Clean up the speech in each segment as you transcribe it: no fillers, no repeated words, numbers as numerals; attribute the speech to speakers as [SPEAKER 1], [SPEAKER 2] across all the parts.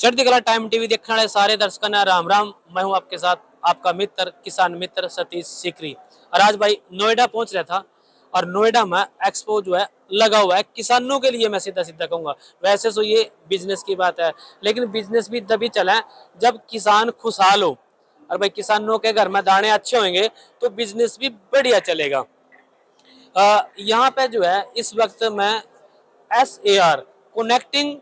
[SPEAKER 1] चढ़ती कला time TV देखने वाले सारे दर्शकों ने राम राम। मैं हूं आपके साथ आपका मित्र किसान मित्र सतीश सीकरी। और आज भाई नोएडा पहुंच रहा था और नोएडा में एक्सपो जो है लगा हुआ है किसानों के लिए। मैं सीधा सीधा कहूंगा, वैसे तो ये बिजनेस की बात है, लेकिन बिजनेस भी तभी चला जब किसान खुशहाल हो। और भाई किसानों के घर में दाने अच्छे होंगे तो बिजनेस भी बढ़िया चलेगा। यहाँ पे जो है इस वक्त मैं SAR कनेक्टिंग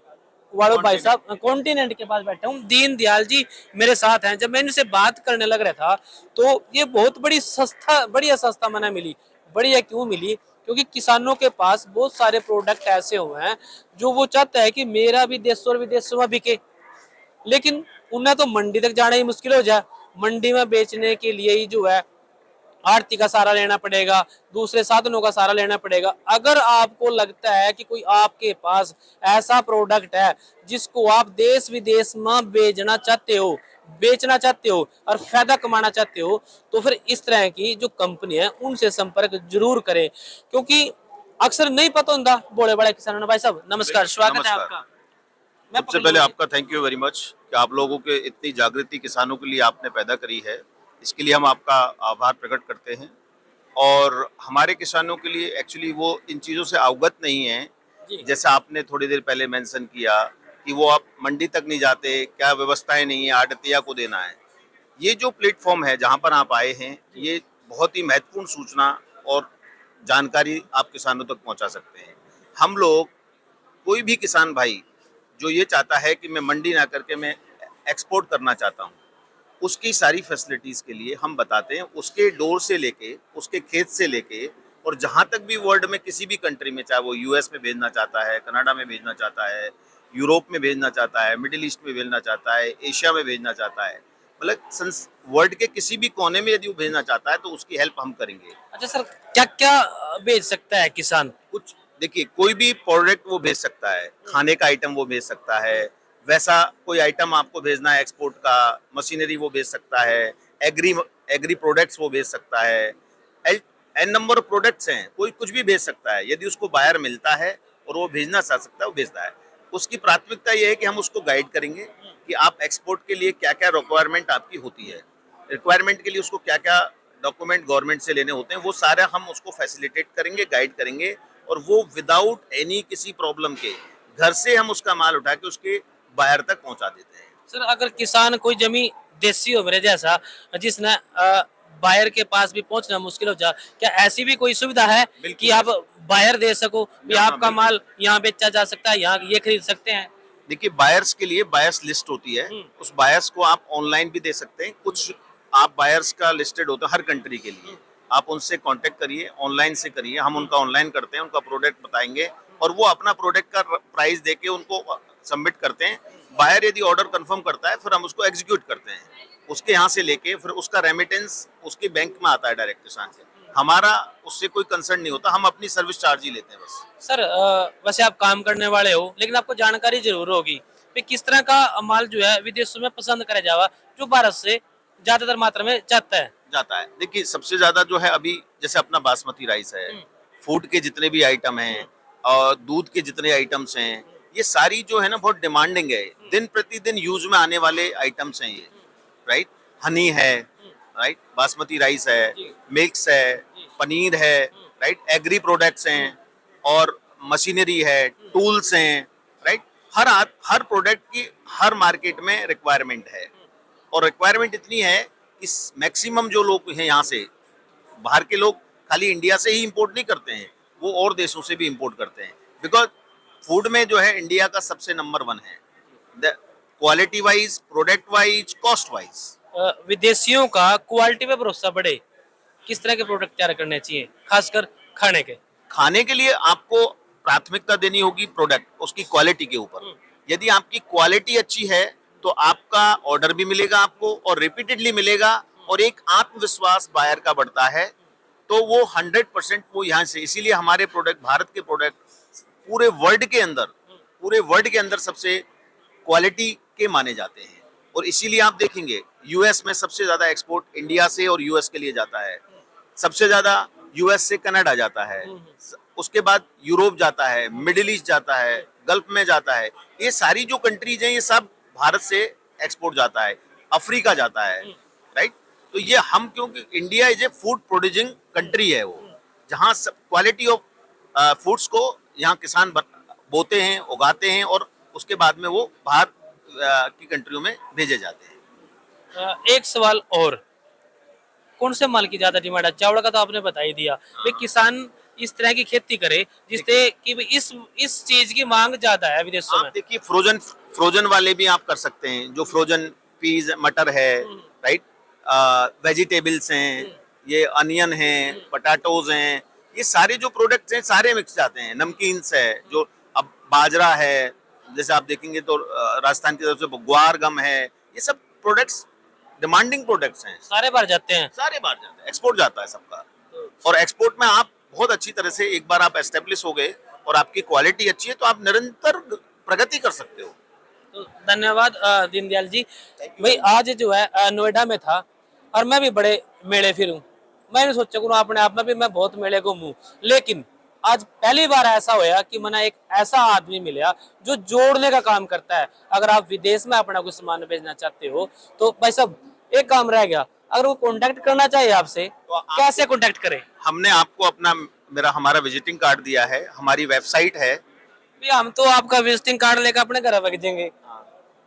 [SPEAKER 1] वालों भाई साहब कॉन्टिनेंट के पास बैठा हूँ। दीन दयाल जी मेरे साथ हैं। जब मैं इनसे बात करने लग रहा था तो ये बहुत बड़ी सस्ता बढ़िया सस्ता मना मिली। बढ़िया क्यों मिली? क्योंकि किसानों के पास बहुत सारे प्रोडक्ट ऐसे हुए हैं जो वो चाहता है कि मेरा भी देशों और विदेशों में बिके, लेकिन उन्हें तो मंडी तक जाना ही मुश्किल हो जाए। मंडी में बेचने के लिए ही जो है आरती का सहारा लेना पड़ेगा, दूसरे साधनों का सहारा लेना पड़ेगा। अगर आपको लगता है कि कोई आपके पास ऐसा प्रोडक्ट है जिसको आप देश विदेश में बेचना चाहते हो और फायदा कमाना चाहते हो, तो फिर इस तरह की जो कंपनी है उनसे संपर्क जरूर करें, क्योंकि अक्सर नहीं पता होता बड़े बड़े किसानों ने। भाई साहब नमस्कार, स्वागत है
[SPEAKER 2] नमस्कार।
[SPEAKER 1] आपका। मैं
[SPEAKER 2] सबसे
[SPEAKER 1] पकड़
[SPEAKER 2] पहले
[SPEAKER 1] लूंगी।
[SPEAKER 2] आपका थैंक यू वेरी मच कि आप लोगों के इतनी जागृति किसानों के लिए आपने पैदा करी है। इसके लिए हम आपका आभार प्रकट करते हैं। और हमारे किसानों के लिए एक्चुअली वो इन चीज़ों से अवगत नहीं है।
[SPEAKER 1] जी
[SPEAKER 2] जैसे आपने थोड़ी देर पहले मेंशन किया कि वो आप मंडी तक नहीं जाते, क्या व्यवस्थाएं नहीं है, आड़तिया को देना है। ये जो प्लेटफॉर्म है जहाँ पर आप आए हैं,
[SPEAKER 1] जी
[SPEAKER 2] ये बहुत ही महत्वपूर्ण सूचना और जानकारी आप किसानों तक पहुँचा सकते हैं। हम लोग, कोई भी किसान भाई जो ये चाहता है कि मैं मंडी ना करके मैं एक्सपोर्ट करना चाहता हूँ, उसकी सारी फैसिलिटीज़ के लिए हम बताते हैं। उसके डोर से लेके, उसके खेत से लेके, और जहाँ तक भी वर्ल्ड में किसी भी कंट्री में, चाहे वो यूएस में भेजना चाहता है, कनाडा में भेजना चाहता है, यूरोप में भेजना चाहता है, मिडिल ईस्ट में भेजना चाहता है, एशिया में भेजना चाहता है, मतलब वर्ल्ड के किसी भी कोने में यदि वो भेजना चाहता है तो उसकी हेल्प हम करेंगे।
[SPEAKER 1] अच्छा सर, क्या क्या बेच सकता है किसान?
[SPEAKER 2] कुछ देखिए, कोई भी प्रोडक्ट वो भेज सकता है, खाने का आइटम वो भेज सकता है, वैसा कोई आइटम आपको भेजना है एक्सपोर्ट का, मशीनरी वो भेज सकता है, एग्री एग्री प्रोडक्ट्स वो भेज सकता है। L N number of products हैं, कोई कुछ भी भेज सकता है। यदि उसको बायर मिलता है और वो भेजना चाह सकता है, वो भेजता है। उसकी प्राथमिकता ये है कि हम उसको गाइड करेंगे कि आप एक्सपोर्ट के लिए क्या क्या रिक्वायरमेंट आपकी होती है, रिक्वायरमेंट के लिए उसको क्या क्या डॉक्यूमेंट गवर्नमेंट से लेने होते हैं, वो सारा हम उसको फैसिलिटेट करेंगे, गाइड करेंगे। और वो विदाउट एनी किसी प्रॉब्लम के घर से हम उसका माल उठा के उसके बाहर तक पहुंचा देते हैं।
[SPEAKER 1] सर अगर किसान कोई जमी देसी हो मेरे जैसा, जिसने बायर के पास भी पहुंचना मुश्किल हो जाए, क्या ऐसी भी कोई सुविधा है कि
[SPEAKER 2] बिल्कुल।
[SPEAKER 1] आप बायर दे सको भी
[SPEAKER 2] हाँ हाँ,
[SPEAKER 1] आपका
[SPEAKER 2] बिल्कुल।
[SPEAKER 1] माल यहाँ बेचा जा सकता है, यहाँ ये खरीद सकते हैं?
[SPEAKER 2] देखिए, बायर्स के लिए बायर्स लिस्ट होती है।
[SPEAKER 1] हम्म,
[SPEAKER 2] उस बायर्स को आप ऑनलाइन भी दे सकते हैं। कुछ आप बायर्स का लिस्टेड होता है हर कंट्री के लिए। आप उनसे कांटेक्ट करिए, ऑनलाइन से करिए, हम उनका ऑनलाइन करते हैं, उनका प्रोडक्ट बताएंगे और वो अपना प्रोडक्ट का प्राइस देके उनको सबमिट करते हैं। बायर यदि ऑर्डर कंफर्म करता है, फिर हम उसको एग्जीक्यूट करते हैं। उसके यहाँ से लेके फिर उसका रेमिटेंस उसके बैंक में आता है डायरेक्ट किसान के। हमारा उससे कोई कंसर्न नहीं होता, हम अपनी सर्विस चार्ज ही लेते हैं बस।
[SPEAKER 1] सर वैसे आप काम करने वाले हो, लेकिन आपको जानकारी जरूर होगी कि किस तरह का माल जो है विदेशों में पसंद करा जावा, जो भारत से ज्यादातर मात्रा में जाता है।
[SPEAKER 2] जाता है। देखिए, सबसे ज्यादा जो है अभी जैसे अपना बासमती राइस है,
[SPEAKER 1] हम्म,
[SPEAKER 2] फूड के जितने भी आइटम हैं और दूध के जितने आइटम्स हैं, ये सारी जो है ना बहुत डिमांडिंग है। दिन प्रतिदिन यूज में आने वाले आइटम्स हैं ये, राइट। हनी है, राइट, बासमती राइस है,
[SPEAKER 1] जी
[SPEAKER 2] मिल्क्स है,
[SPEAKER 1] जी
[SPEAKER 2] पनीर है, राइट, एग्री प्रोडक्ट्स हैं, और मशीनरी है, टूल्स हैं, राइट। हर प्रोडक्ट की हर मार्केट में रिक्वायरमेंट है। और रिक्वायरमेंट इतनी है कि मैक्सिमम जो लोग हैं यहाँ से, बाहर के लोग खाली इंडिया से ही इंपोर्ट नहीं करते हैं, वो और देशों से भी इंपोर्ट करते हैं। बिकॉज फूड में जो है इंडिया का सबसे नंबर 1 है, quality wise, product wise, cost wise.
[SPEAKER 1] विदेशियों का क्वालिटी पे भरोसा बढ़े, किस तरह के प्रोडक्ट तैयार करने चाहिए, खासकर खाने के?
[SPEAKER 2] खाने के लिए आपको प्राथमिकता देनी होगी प्रोडक्ट, उसकी क्वालिटी के ऊपर। यदि आपकी क्वालिटी अच्छी है तो आपका ऑर्डर भी मिलेगा आपको और रिपीटेडली मिलेगा, और एक आत्मविश्वास बायर का बढ़ता है। तो वो 100% वो यहाँ से, इसीलिए हमारे प्रोडक्ट, भारत के प्रोडक्ट पूरे वर्ल्ड के अंदर, पूरे वर्ल्ड के अंदर सबसे क्वालिटी के माने जाते हैं। और इसीलिए आप देखेंगे यूएस में सबसे ज्यादा एक्सपोर्ट इंडिया से और यूएस के लिए जाता है। सबसे ज्यादा यूएस से कनाडा जाता है, उसके बाद यूरोप जाता है, मिडिल ईस्ट जाता है, गल्फ में जाता है। ये सारी जो कंट्रीज हैं, ये सब भारत से एक्सपोर्ट जाता है, अफ्रीका जाता है, राइट। तो ये हम, क्योंकि India is a food producing country है, वो जहाँ क्वालिटी ऑफ फूड्स को यहाँ किसान बोते हैं, उगाते हैं, और उसके बाद में वो बाहर की कंट्रियों में भेजे जाते हैं।
[SPEAKER 1] एक सवाल और, कौन से माल की ज्यादा डिमांड है? चावल का तो आपने बता ही दिया भाई, किसान इस तरह की खेती करे जिससे कि भाई इस चीज की मांग ज्यादा है विदेशों में।
[SPEAKER 2] आप देखिए, फ्रोजन वाले भी आप कर सकते हैं, जो फ्रोजन पीज मटर है, राइट, वेजिटेबल्स हैं, ये अनियन है, पटाटोज हैं, ये सारे जो प्रोडक्ट्स हैं सारे मिक्स जाते हैं। नमकीन्स है, जो अब बाजरा है, जैसे आप देखेंगे तो राजस्थान की तरफ से ग्वार गम है, ये सब प्रोडक्ट्स डिमांडिंग प्रोडक्ट्स हैं,
[SPEAKER 1] सारे बार जाते हैं।
[SPEAKER 2] सारे बाहर जाते हैं, एक्सपोर्ट जाता है सबका। और एक्सपोर्ट में आप बहुत अच्छी तरह से, एक बार आप एस्टेब्लिश हो गए और आपकी क्वालिटी अच्छी है, तो आप निरंतर प्रगति कर सकते हो।
[SPEAKER 1] तो धन्यवाद दीनदयाल जी। भाई आज जो है नोएडा में था, और मैं भी बड़े मेले फिरूं, मैंने सोचा कि अपने आप में भी मैं बहुत मेले घूमूं, लेकिन आज पहली बार ऐसा होया कि मैंने एक ऐसा आदमी मिला जो जोड़ने का काम करता है। अगर आप विदेश में अपना कुछ सामान भेजना चाहते हो तो भाई साहब एक काम रह गया, अगर वो कांटेक्ट करना चाहिए आपसे
[SPEAKER 2] तो आप,
[SPEAKER 1] कैसे कांटेक्ट करें?
[SPEAKER 2] हमने आपको हमारा विजिटिंग कार्ड दिया है, हमारी वेबसाइट है।
[SPEAKER 1] भी हम तो आपका विजिटिंग कार्ड लेकर अपने घर रख देंगे,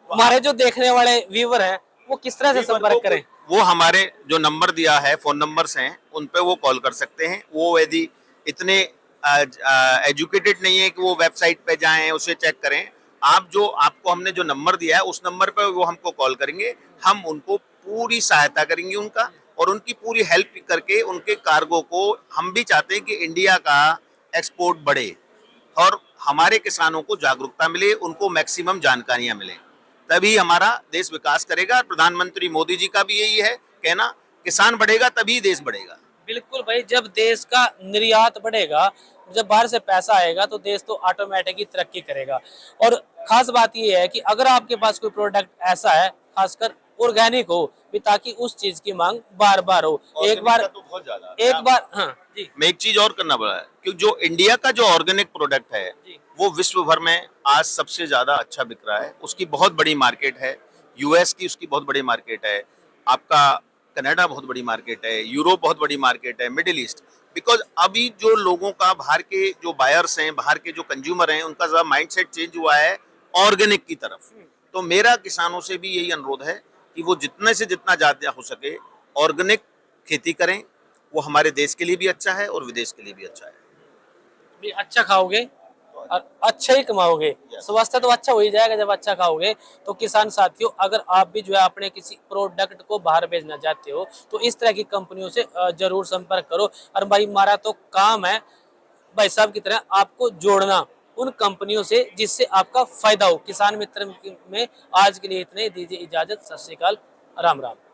[SPEAKER 1] हमारे जो देखने वाले व्यूवर हैं वो किस तरह से संपर्क करें?
[SPEAKER 2] वो हमारे जो नंबर दिया है, फोन नंबर्स हैं, उन पे वो कॉल कर सकते हैं। वो यदि इतने एजुकेटेड नहीं है कि वो वेबसाइट पे जाएं, उसे चेक करें, आपको हमने जो नंबर दिया है उस नंबर पे वो हमको कॉल करेंगे, हम उनको पूरी सहायता करेंगे उनका, और उनकी पूरी हेल्प करके उनके कार्गो को, हम भी चाहते हैं कि इंडिया का एक्सपोर्ट बढ़े और हमारे किसानों को जागरूकता मिले, उनको मैक्सिमम जानकारियां मिले, तभी हमारा देश विकास करेगा। प्रधानमंत्री मोदी जी का भी यही है कहना, किसान बढ़ेगा तभी देश बढ़ेगा।
[SPEAKER 1] बिल्कुल भाई, जब देश का निर्यात बढ़ेगा, जब बाहर से पैसा आएगा तो देश तो ऑटोमेटिक ही तरक्की करेगा। और खास बात ये है कि अगर आपके पास कोई प्रोडक्ट ऐसा है, खासकर ऑर्गेनिक हो भी, ताकि उस चीज की मांग बार बार हो। एक बार
[SPEAKER 2] तो बहुत ज्यादा
[SPEAKER 1] एक बार हाँ जी,
[SPEAKER 2] मैं एक चीज और करना पड़ा है, क्योंकि जो इंडिया का जो ऑर्गेनिक प्रोडक्ट है
[SPEAKER 1] जी।
[SPEAKER 2] वो विश्व भर में आज सबसे ज्यादा अच्छा बिक रहा है, उसकी बहुत बड़ी मार्केट है। यूएस की उसकी बहुत बड़ी मार्केट है, आपका कनाडा बहुत बड़ी मार्केट है, यूरोप बहुत बड़ी मार्केट है, मिडिल ईस्ट। बिकॉज अभी जो लोगों का, बाहर के जो बायर्स हैं, बाहर के जो कंज्यूमर हैं, उनका जरा माइंडसेट चेंज हुआ है ऑर्गेनिक की तरफ। तो मेरा किसानों से भी यही अनुरोध है कि वो जितने से जितना ज्यादा हो सके ऑर्गेनिक खेती करें, वो हमारे देश के लिए भी अच्छा है और विदेश के लिए भी अच्छा है।
[SPEAKER 1] भी अच्छा खाओगे और अच्छा ही कमाओगे। स्वास्थ्य तो अच्छा हो ही जाएगा जब अच्छा खाओगे। तो किसान साथियों, अगर आप भी जो है अपने किसी प्रोडक्ट को बाहर भेजना चाहते हो तो इस तरह की कंपनियों से जरूर संपर्क करो। और भाई हमारा तो काम है भाई साहब की तरह आपको जोड़ना उन कंपनियों से जिससे आपका फायदा हो। किसान मित्र में आज के लिए इतने, दीजिए इजाजत। सत श्री अकाल, राम राम।